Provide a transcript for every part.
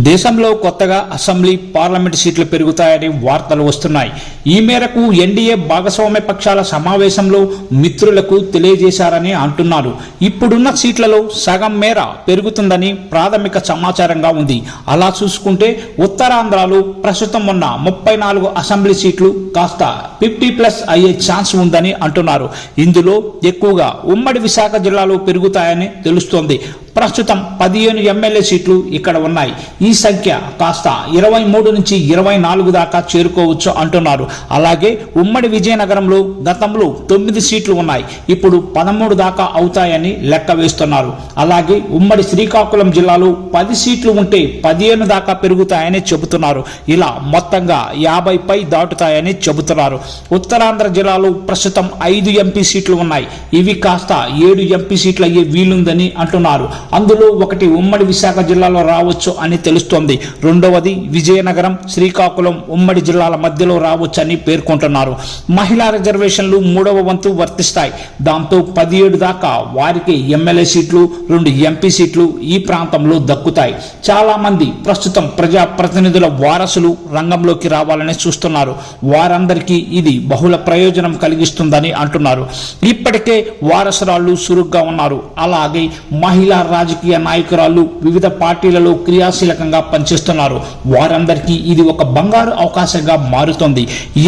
దేశంలో కొత్తగా assembly parliament సీట్లు పెరుగుతాయని వార్తలు వస్తున్నాయి. ఈ మేరకు ఎన్డీఏ భాగస్వామ్య పక్షాల సమావేశంలో మిత్రులకు తెలియజేశారని అంటున్నారు. ఇప్పుడున్న సీట్లలో సగం మేర పెరుగుతుందని ప్రాథమిక సమాచారంగా ఉంది. అలా చూసుకుంటే ఉత్తరాంధ్రలో ప్రస్తుతం ఉన్న 34 అసెంబ్లీ సీట్లు కాస్త 50+ అయ్యే ఛాన్స్ ఉందని అంటున్నారు. ఇందులో ఎక్కువగా ఉమ్మడి విశాఖ జిల్లాలో పెరుగుతాయని తెలుస్తోంది. ప్రస్తుతం 15 ఎమ్మెల్యే సీట్లు ఇక్కడ ఉన్నాయి. ఈ సంఖ్య కాస్త 23 నుంచి 24 దాకా చేరుకోవచ్చు అంటున్నారు. అలాగే ఉమ్మడి విజయనగరంలో గతంలో 9 సీట్లు ఉన్నాయి, ఇప్పుడు 13 దాకా అవుతాయని లెక్క వేస్తున్నారు. అలాగే ఉమ్మడి శ్రీకాకుళం జిల్లాలో 10 సీట్లు ఉంటే 15 దాకా పెరుగుతాయని చెబుతున్నారు. ఇలా మొత్తంగా 50 పై దాటుతాయని చెబుతున్నారు. ఉత్తరాంధ్ర జిల్లాలో ప్రస్తుతం 5 ఎంపీ సీట్లు ఉన్నాయి. ఇవి కాస్త 7 ఎంపీ సీట్లు అయ్యే వీలుందని అంటున్నారు. అందులో ఒకటి ఉమ్మడి విశాఖ జిల్లాలో రావచ్చు అని తెలుస్తోంది. రెండవది విజయనగరం, శ్రీకాకుళం ఉమ్మడి జిల్లాల మధ్యలో రావచ్చని పేర్కొంటున్నారు. మహిళా రిజర్వేషన్లు 3వ వంతు వర్తిస్తాయి. దాంతో 17 దాకా వారికి ఎమ్మెల్యే సీట్లు, 2 ఎంపీ సీట్లు ఈ ప్రాంతంలో దక్కుతాయి. చాలా మంది ప్రస్తుతం ప్రజా ప్రతినిధుల వారసులు రంగంలోకి రావాలని చూస్తున్నారు. వారందరికీ ఇది బహుళ ప్రయోజనం కలిగిస్తుందని అంటున్నారు. ఇప్పటికే వారసురాళ్లు చురుగ్గా ఉన్నారు. అలాగే మహిళా రాజకీయ నాయకురాలు వివిధ పార్టీలలో క్రియాశీలకంగా పనిచేస్తున్నారు. వారందరికీ ఇది ఒక బంగారు అవకాశంగా మారుతుంది.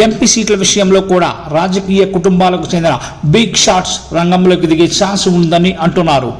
ఎంపీ సీట్ల విషయంలో కూడా రాజకీయ కుటుంబాలకు చెందిన బిగ్ షాట్స్ రంగంలోకి దిగే ఛాన్స్ ఉందని అంటున్నారు.